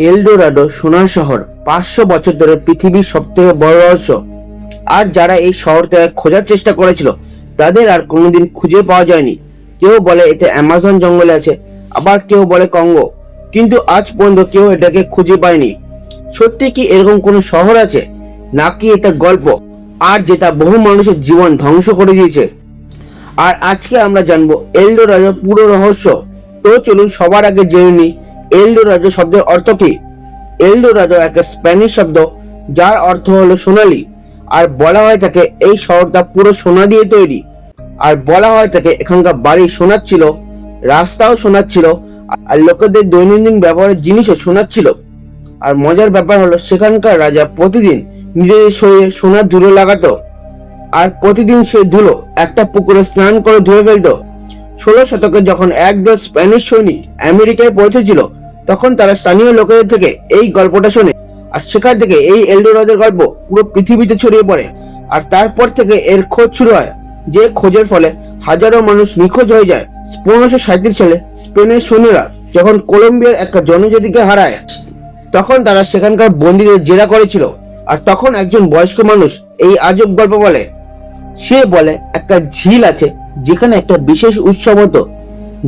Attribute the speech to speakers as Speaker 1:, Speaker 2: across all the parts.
Speaker 1: Eldorado সোনার শহর 500 বছর ধরে পৃথিবীর সবথেকে বড় রহস্য। আর যারা এই শহরটাকে খোঁজার চেষ্টা করেছিল তাদের আর কোনোদিন খুঁজে পাওয়া যায়নি। কেউ বলে এতে অ্যামাজন জঙ্গলে আছে, আবার কেউ বলে কঙ্গো, কিন্তু আজ পর্যন্ত কেউ এটাকে খুঁজে পায়নি। সত্যি কি এরকম কোনো শহর আছে, নাকি এটা গল্প আর যেটা বহু মানুষের জীবন ধ্বংস করে দিয়েছে? আর আজকে আমরা জানবো এলডোরাডোর পুরো রহস্য। তো চলুন সবার আগে জেনে নিই এলডোরাডো শব্দের অর্থ কি। এলডোরাডো একটা স্প্যানিশ শব্দ যার অর্থ হলো সোনালী। আর বলা হয় থাকে এই শহরটা পুরো সোনা দিয়ে তৈরি। আর বলা হয় থাকে এখানকার বাড়ি সোনার ছিল, রাস্তাও সোনার ছিল, আর লোকেদের দৈনন্দিন ব্যবহারের জিনিসও সোনার ছিল। আর মজার ব্যাপার হলো সেখানকার রাজা প্রতিদিন নিজেদের শরীরে সোনার ধুলো লাগাতো, আর প্রতিদিন সেই ধুলো একটা পুকুরে স্নান করে ধুয়ে ফেলতো। 16 শতকে যখন একদল স্প্যানিশ সৈনিক আমেরিকায় পৌঁছেছিল তখন তারা স্থানীয় লোকেদের থেকে এই গল্পটা শোনে, আর সেখান থেকে এই এলডোরাডোর গল্প পুরো পৃথিবীতে ছড়িয়ে পড়ে। আর তারপর থেকে এর খোঁজ শুরু হয়, যে খোঁজের ফলে হাজারো মানুষ নিখোঁজ হয়ে যায়। 1537 সালে স্পেনের সৈন্যরা যখন কলম্বিয়ার একটা জনজাতিকে হারায় তখন তারা সেখানকার বন্দীদের জেরা করেছিল। আর তখন একজন বয়স্ক মানুষ এই আজব গল্প বলে। সে বলে একটা ঝিল আছে যেখানে একটা বিশেষ উৎসব হতো।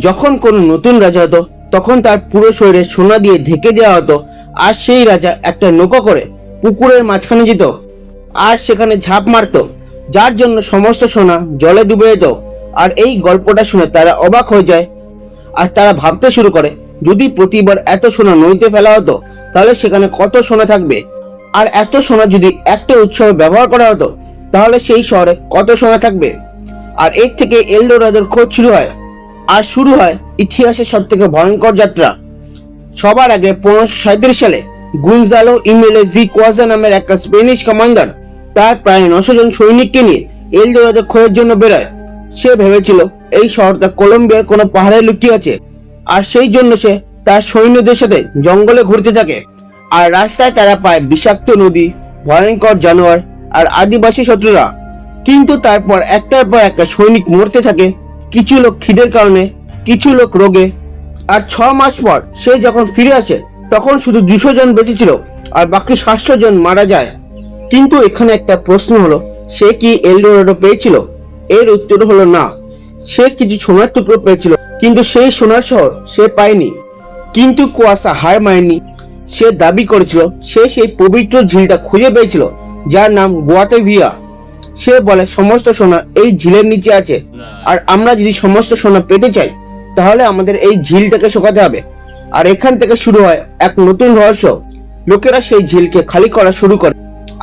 Speaker 1: যখন কোনো নতুন রাজা হতো তখন তার পুরো শরীরে সোনা দিয়ে ঢেকে দেওয়া হতো, আর সেই রাজা একটা নৌকা করে পুকুরের মাঝখানে যেত আর সেখানে ঝাঁপ মারত, যার জন্য সমস্ত সোনা জলে ডুবে যেত। আর এই গল্পটা শুনে তারা অবাক হয়ে যায়, আর তারা ভাবতে শুরু করে যদি প্রতিবার এত সোনা নদীতে ফেলা হতো তাহলে সেখানে কত সোনা থাকবে, আর এত সোনা যদি একটা উৎসবে ব্যবহার করা হতো তাহলে সেই শহরে কত সোনা থাকবে। আর এর থেকে এলডোরাডোর খোঁজ শুরু হয়, আর শুরু হয় ইতিহাসের সব থেকে ভয়ঙ্কর যাত্রা। সবার আগে 1537 সালে গুনজালো ইমেলেস দি কোয়াজা নামের একটা স্পেনিশ কমান্ডার তার প্রায় 900 জন সৈনিককে নিয়ে এলডোরাডো খোঁজার জন্য বেরোয়। সে ভেবেছিল এই শহরটা কলম্বিয়ার কোনো পাহাড়ে লুকিয়ে আছে, আর সেই জন্য সে তার সৈন্যদের সাথে জঙ্গলে ঘুরতে থাকে। আর রাস্তায় তারা পায় বিষাক্ত নদী, ভয়ঙ্কর জানোয়ার আর আদিবাসী শত্রুরা। কিন্তু তারপর একটার পর একটা সৈনিক মরতে থাকে, কিছু লোক খিদের কারণে, কিছু লোক রোগে। আর 6 মাস পর সে যখন ফিরে আসে তখন শুধু 200 জন বেঁচে ছিল, আর বাকি 700 জন মারা যায়। কিন্তু এখানে একটা প্রশ্ন হলো, সে কি এলডোরাডো পেয়েছিল? এর উত্তর হলো না। সে কিছু সোনার টুকরো পেয়েছিল, কিন্তু সেই সোনার শহর সে পায়নি। কিন্তু কুয়াশা হার মানেনি। সে দাবি করেছিল সে সেই পবিত্র ঝিলটা খুঁজে পেয়েছিল যার নাম গুয়াতেভিয়া। সে বলে সমস্ত সোনা এই ঝিলের নিচে আছে, আর আমরা যদি সমস্ত সোনা পেতে চাই তাহলে আমাদের এই ঝিলটাকে শুকাতে হবে। আর এখান থেকে শুরু হয় এক নতুন রহস্য। লোকেরা সেই ঝিলকে খালি করা শুরু করে,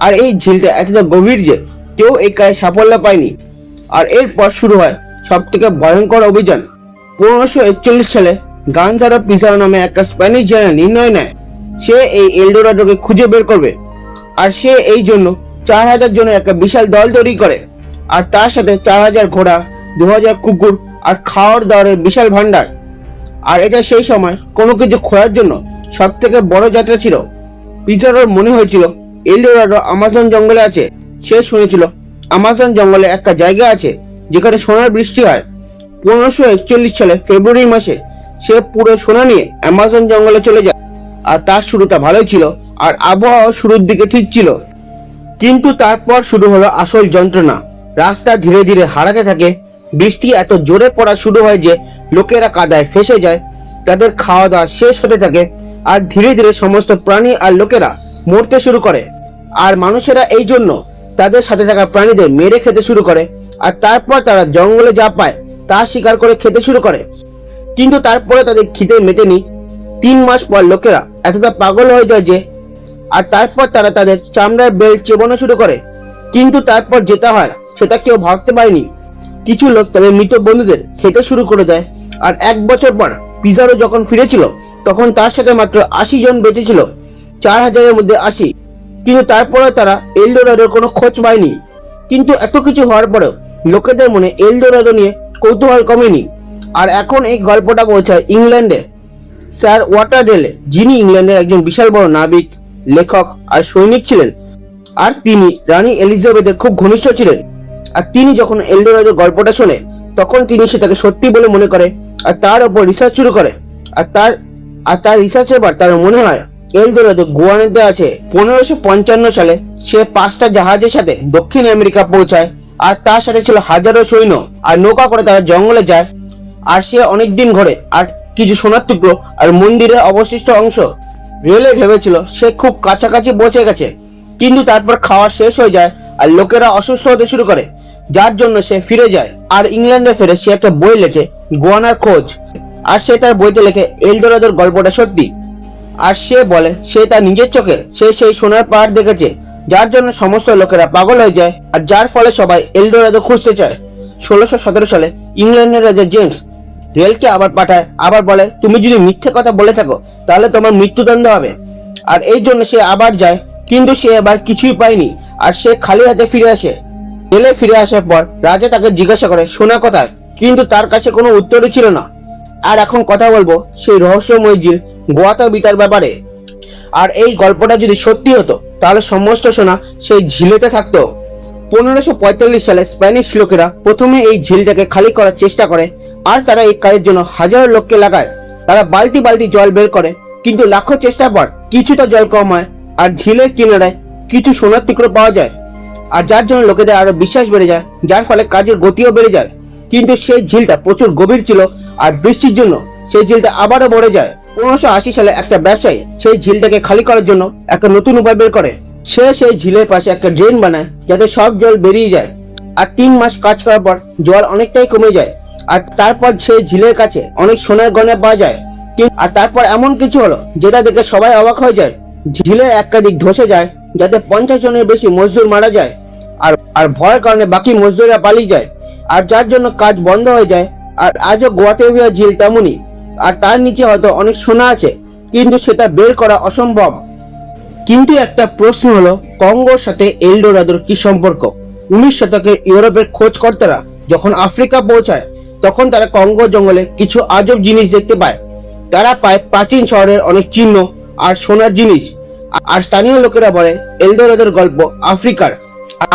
Speaker 1: আর এই ঝিলটা এতটা গভীর যে কেউ এই কাজে সাফল্য পায়নি। আর এরপর শুরু হয় সব থেকে ভয়ঙ্কর অভিযান। 1541 সালে গানজারো পিজারো নামে একটা স্প্যানিশ জেনারেল নির্ণয় নেয় সে এই এলডোরাডোকে খুঁজে বের করবে। আর সে এই জন্য 4000 জনের একটা বিশাল দল তৈরি করে, আর তার সাথে 4000 ঘোড়া, 2000 কুকুর আর খাওয়ার দাওয়ারের বিশাল ভান্ডার। আর এটা সেই সময় কোনো কিছু খোঁজার জন্য সব থেকে বড় যাত্রা ছিল। পিজারোর মনে হয়েছিল এলডোরাডো আমাজন জঙ্গলে আছে। সে শুনেছিল আমাজন জঙ্গলে একটা জায়গা আছে যেখানে সোনার বৃষ্টি হয়। 1541 সালে ফেব্রুয়ারি মাসে সে পুরো সোনা নিয়ে আমাজন জঙ্গলে চলে যায়। আর তার শুরুটা ভালোই ছিল, আর আবহাওয়া শুরুর দিকে ঠিক ছিল। কিন্তু তারপর শুরু হলো আসল যন্ত্রণা। রাস্তা ধীরে ধীরে হারাতে থাকে, বৃষ্টি এত জোরে পড়া শুরু হয় যে লোকেরা কাদায় ফেসে যায়, তাদের খাওয়া দাওয়া শেষ হতে থাকে, আর ধীরে ধীরে সমস্ত প্রাণী আর লোকেরা মরতে শুরু করে। আর মানুষেরা এই জন্য তাদের সাথে থাকা প্রাণীদের মেরে খেতে শুরু করে, আর তারপর তারা জঙ্গলে যা পায় তা শিকার করে খেতে শুরু করে। কিন্তু তারপরে তাদের খিদে মেটেনি। 3 মাস পর লোকেরা এতটা পাগল হয়ে যায় যে, আর তারপর তারা তাদের চামড়ার বেল্ট চেবানো শুরু করে। কিন্তু তারপর যেটা হয় সেটা কেউ ভাবতে পারেনি। কিছু লোক তাদের মৃত বন্ধুদের খেতে শুরু করে দেয়। আর 1 বছর পর পিজারো যখন ফিরেছিল তখন তার সাথে মাত্র 80 জন বেঁচে ছিল, 4000-এর মধ্যে 80। কিন্তু তারপরে তারা এলডোরাডোর কোনো খোঁজ পায়নি। কিন্তু এত কিছু হওয়ার পরেও লোকেদের মনে এলডোরাডো নিয়ে কৌতূহল কমেনি। আর এখন এই গল্পটা পৌঁছায় ইংল্যান্ডে স্যার ওয়াটারডেলে, যিনি ইংল্যান্ডের একজন বিশাল বড় নাবিক, লেখক আর সৈনিক ছিলেন। আর তিনি রানী এলিজাবেথের খুব ঘনিষ্ঠ ছিলেন। আর তিনি যখন এলডোরাডো গল্পটা শোনে তখন তিনি সেটাকে সত্যি বলে মনে করে, আর তার উপর রিসার্চ শুরু করে। আর তার রিসার্চের পর তার মনে হয় এলদোরাদো গুয়ানাতে আছে। 1555 সালে সে 5টা জাহাজের সাথে দক্ষিণ আমেরিকা পৌঁছায়, আর তার সাথে ছিল হাজারো সৈন্য, আর নৌকা করে তারা জঙ্গলে যায়। আর সে অনেকদিন ঘোরে, আর কিছু সোনার টুকরো আর মন্দিরের অবশিষ্ট অংশ রেলে ভেবেছিল সে খুব কাছাকাছি পৌঁছে গেছে, কিন্তু তারপর খাওয়া শেষ হয়ে যায় আর লোকেরা অসুস্থ হতে শুরু করে, যার জন্য সে ফিরে যায়। আর ইংল্যান্ডে ফিরে সে একটা বই লেখে, গুয়ানার খোঁজ। আর সে তার বইতে লেখে এলদোরাদোর গল্পটা সত্যি। আর সে বলে সে তার নিজের চোখে সেই সোনার পাহাড় দেখেছে, যার জন্য সমস্ত লোকেরা পাগল হয়ে যায়, আর যার ফলে সবাই এলদোরাদো খুঁজতে চায়। 1617 সালে ইংল্যান্ডের রাজা জেমস রেলকে আবার পাঠায়, আবার বলে তুমি যদি মিথ্যে কথা বলে থাকো তাহলে তোমার মৃত্যুদণ্ড হবে। আর এই জন্য সে আবার যায়, কিন্তু সে এবার কিছুই পায়নি, আর সে খালি হাতে ফিরে আসে। রেলে ফিরে আসার পর রাজা তাকে জিজ্ঞাসা করে সোনা কোথায়, কিন্তু তার কাছে কোনো উত্তরই ছিল না। আর এখন কথা বলবো সেই রহস্যময় ঝিল গোয়াতা বিটার ব্যাপারে। আর এই গল্পটা যদি সত্যি হতো তাহলে সমস্ত সোনা সেই ঝিলেতে থাকতো। 1545 সালে স্প্যানিশ লোকেরা প্রথমে এই ঝিলটাকে খালি করার চেষ্টা করে, আর তারা এই কাজের জন্য হাজারো লোককে লাগায়। তারা বালতি বালতি জল বের করে, কিন্তু লাখো চেষ্টার পর কিছুটা জল কম হয়, আর ঝিলের কিনারায় কিছু সোনার টুকরো পাওয়া যায়। আর যার জন্য লোকেদের আরো বিশ্বাস বেড়ে যায়, যার ফলে কাজের গতিও বেড়ে যায়। কিন্তু সেই ঝিলটা প্রচুর গভীর ছিল, আর বৃষ্টির জন্য সেই ঝিলটা আবারও ভরে যায়। 1580 সালে একটা ব্যবসায়ী সেই ঝিলটাকে খালি করার জন্য একটা নতুন উপায় বের করে। সে সেই ঝিলের পাশে একটা ড্রেন বানায়, যাতে সব জল বেরিয়ে যায়। আর 3 মাস কাজ করার পর জল অনেকটাই কমে যায়, আর তারপর সেই ঝিলের কাছে অনেক সোনার গয়না পাওয়া যায়। আর তারপর এমন কিছু হলো যেটা দেখে সবাই অবাক হয়ে যায়। ঝিলের একটা দিক ধসে যায়, যাতে 50 জনের বেশি মজদুর মারা যায়, আর ভয়ের কারণে বাকি মজদুররা পালিয়ে যায়, আর যার জন্য কাজ বন্ধ হয়ে যায়। আর আজও গোয়াতেভিয়া ঝিল তেমনই, আর তার নিচে হয়তো অনেক সোনা আছে, কিন্তু সেটা বের করা অসম্ভব। কিন্তু একটা প্রশ্ন হলো, কঙ্গোর সাথে এলডোরাদোর কি সম্পর্ক? 19 শতকের ইউরোপের খোঁজকর্তারা যখন আফ্রিকা পৌঁছায়, তখন তারা কঙ্গো জঙ্গলে কিছু আজব জিনিস দেখতে পায়। তারা পায় প্রাচীন শহরের অনেক চিহ্ন আর সোনার জিনিস। আর স্থানীয় লোকেরা বলে এলডোরাদোর গল্প আফ্রিকার।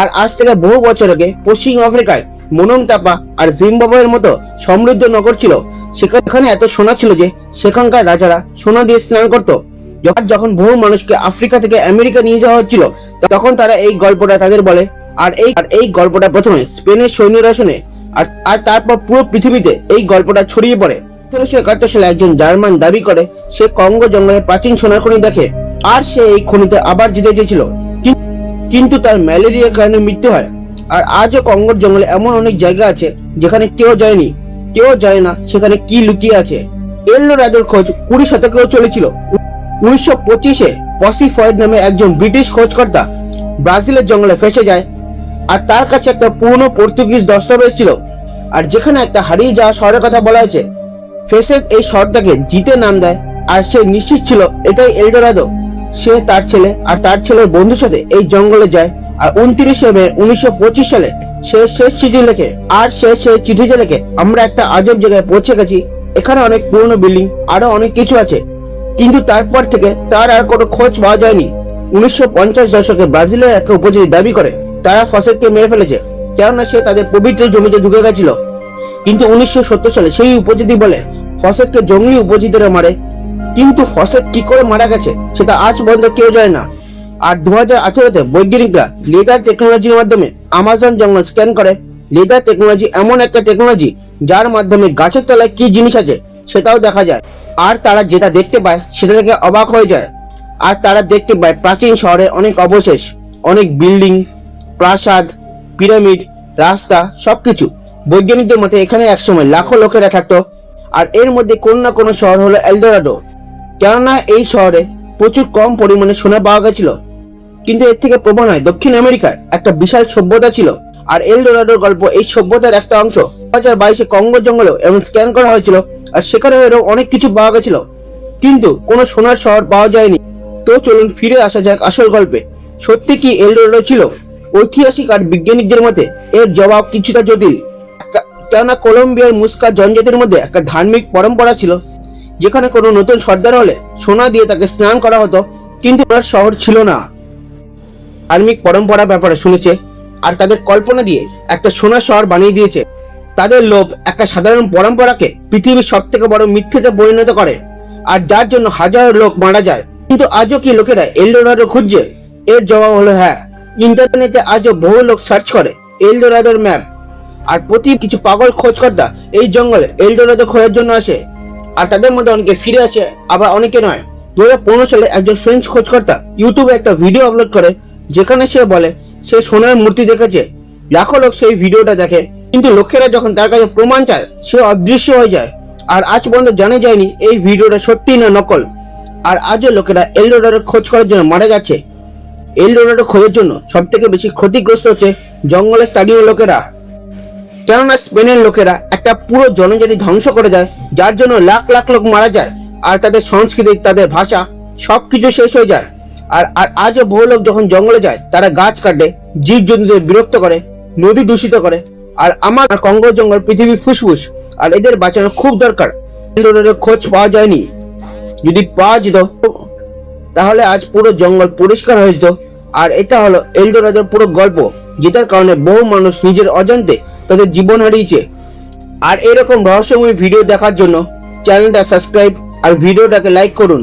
Speaker 1: আর আজ থেকে বহু বছর আগে পশ্চিম আফ্রিকায় মননটাপা আর জিম্বাবুয়ের মতো সমৃদ্ধ নগর ছিল। সেখানে এত সোনা ছিল যে সেখানকার রাজারা সোনা দিয়ে স্নান করত। যখন বহু মানুষকে আফ্রিকা থেকে আমেরিকা নিয়ে যাওয়া হচ্ছিল, তখন তারা এই গল্পটা তাদের বলে। আর এই গল্পটা প্রথমে স্পেনের সৈন্যরা শুনে, আর তারপর পুরো পৃথিবীতে এই গল্পটা ছড়িয়ে পড়ে। 1771 সালে একজন জার্মান দাবি করে সে কঙ্গো জঙ্গলে প্রাচীন সোনার খনি দেখে, আর সে এই খনিতে আবার যেতে চেয়েছিল, কিন্তু তার ম্যালেরিয়ার কারণে মৃত্যু হয়। আর আজও কঙ্গোর জঙ্গলে এমন অনেক জায়গা আছে যেখানে কেউ যায়নি, কেউ জানে না সেখানে কি লুকিয়ে আছে। এলডোরাদোর খোঁজ 20 শতকেও চলেছিল। 1925-এ পসি ফয়েড নামে একজন ব্রিটিশ খোঁজকর্তা ব্রাজিলের জঙ্গলে ফেসে যায়, আর তার কাছে একটা পুরনো পর্তুগিজ দস্তাবেজ ছিল, আর যেখানে একটা হারিয়ে যাওয়া শহরের কথা বলা হয়েছে। ফেসেক এই শহরটাকে জিতে নাম দেয়, আর সে নিশ্চিত ছিল এটাই এলডোরাদো। সে তার ছেলে আর তার ছেলের বন্ধুর সাথে এই জঙ্গলে যায়, আর 29 মে 1925 সালে সে শেষ চিঠি লেখে। আর সে সেই চিঠিতে লেখে, আমরা একটা আজব জায়গায় পৌঁছে গেছি, এখানে অনেক পুরনো বিল্ডিং, আরো অনেক কিছু আছে। কিন্তু তারপর থেকে তার আর কোনো খোঁজ পাওয়া যায়নি। 1950 দশকে ব্রাজিলের একটা উপজাতি দাবি করে তারা ফসেককে মেরে ফেলেছে, কেননা সে তাদের পবিত্র জমিতে ঢুকে গেছিল। কিন্তু 1970 সালে সেই উপজাতি বলে ফসেককে জঙ্গলি উপজাতিরা মারে। কিন্তু ফসেক কি করে মারা গেছে সেটা আজ পর্যন্ত কেউ জানে না। আর 2018-তে বৈজ্ঞানিকরা লেদার টেকনোলজির মাধ্যমে আমাজন জঙ্গল স্ক্যান করে। লেদার টেকনোলজি এমন একটা টেকনোলজি যার মাধ্যমে গাছের তলায় কি জিনিস আছে সেটাও দেখা যায়। আর তারা যেটা দেখতে পায় সেটা থেকে অবাক হয়ে যায়। আর তারা দেখতে পায় প্রাচীন শহরের অনেক অবশেষ, অনেক বিল্ডিং, প্রাসাদ, পিরামিড, রাস্তা, সবকিছু। বৈজ্ঞানিকদের মতে এখানে একসময় লাখো লোকেরা থাকতো, আর এর মধ্যে কোনো না কোনো শহর হলো এলডোরাদো, কেননা এই শহরে প্রচুর কম পরিমাণে সোনা পাওয়া গেছিল। কিন্তু এর থেকে প্রমাণ হয় দক্ষিণ আমেরিকার একটা বিশাল সভ্যতা ছিল, আর এলডোরাদোর গল্প এই সভ্যতার একটা অংশ। 2022-এ কঙ্গো জঙ্গলেও এমন স্ক্যান করা হয়েছিল, আর সেখানে এরকম অনেক কিছু পাওয়া গেছিল, কিন্তু কোনো সোনার শহর পাওয়া যায়নি। তো চলুন ফিরে আসা যাক আসল গল্পে। সত্যি কি এলডোরাদো ছিল? ঐতিহাসিক আর বিজ্ঞানিকদের মতে এর জবাব কিছুটা জটিল। কেননা কলম্বিয়ার মুস্কা জনজাতির মধ্যে একটা ধার্মিক পরম্পরা ছিল, যেখানে কোনো নতুন সর্দার হলে সোনা দিয়ে তাকে স্নান করা হতো, কিন্তু তার শহর ছিল না। ধার্মিক পরম্পরার ব্যাপারে শুনেছে, আর তাদের কল্পনা দিয়ে একটা সোনার শহর বানিয়ে দিয়েছে। তাদের লোভ একটা সাধারণ পরম্পরাকে পৃথিবীর সব থেকে বড় মিথ্যেতে পরিণত করে, আর যার জন্য হাজারো লোক মারা যায়। কিন্তু আজও কি লোকেরা এলডোরাডো খুঁজছে? এর জবাব হলো হ্যাঁ। ইন্টারনেটে আজও বহু লোক সার্চ করে এলডোরাডোর ম্যাপ, আর প্রতি কিছু পাগল খোঁজকর্তা এই জঙ্গলে এলডোরাডো খোঁজার জন্য আসে। আর তাদের মধ্যে অনেকে ফিরে আসে, আবার অনেকে নয়। 2015 সালে একজন ফ্রেঞ্চ খোঁজকর্তা ইউটিউবে একটা ভিডিও আপলোড করে, যেখানে সে বলে সে সোনার মূর্তি দেখেছে। লাখো লোক সেই ভিডিওটা দেখে, কিন্তু লোকেরা যখন তার কাছে প্রমাণ চায় সে অদৃশ্য হয়ে যায়। আর আজ পর্যন্ত জানা যায়নি এই ভিডিওটা সত্যি না নকল। আর আজও লোকেরা এলডোরাডোর খোঁজ করার জন্য মারা যাচ্ছে। এলডোরাডো খোঁজার জন্য সব থেকে বেশি ক্ষতিগ্রস্ত হচ্ছে জঙ্গলের স্থানীয় লোকেরা। কেননা স্পেনের লোকেরা একটা পুরো জনজাতি ধ্বংস করে দেয়, যার জন্য লাখ লাখ লোক মারা যায়, আর তাদের সংস্কৃতি, তাদের ভাষা সবকিছু শেষ হয়ে যায়। আর আজও বহু লোক যখন জঙ্গলে যায়, তারা গাছ কাটে, জীবজন্তুদের বিরক্ত করে, নদী দূষিত করে। আর আমার কঙ্গো জঙ্গল পৃথিবীর ফুসফুস, আর এদের বাঁচানো খুব দরকার। এলডোরাডোর খোঁজ পাওয়া যায়নি, যদি পাওয়া যেত তাহলে আজ পুরো জঙ্গল পরিষ্কার হয়ে যেত। আর এটা হলো এলডোরাডোর পুরো গল্প, যেটার কারণে বহু মানুষ নিজের অজান্তে তাদের জীবন হারিয়েছে। আর এরকম রহস্যময় ভিডিও দেখার জন্য চ্যানেলটা সাবস্ক্রাইব আর ভিডিওটাকে লাইক করুন।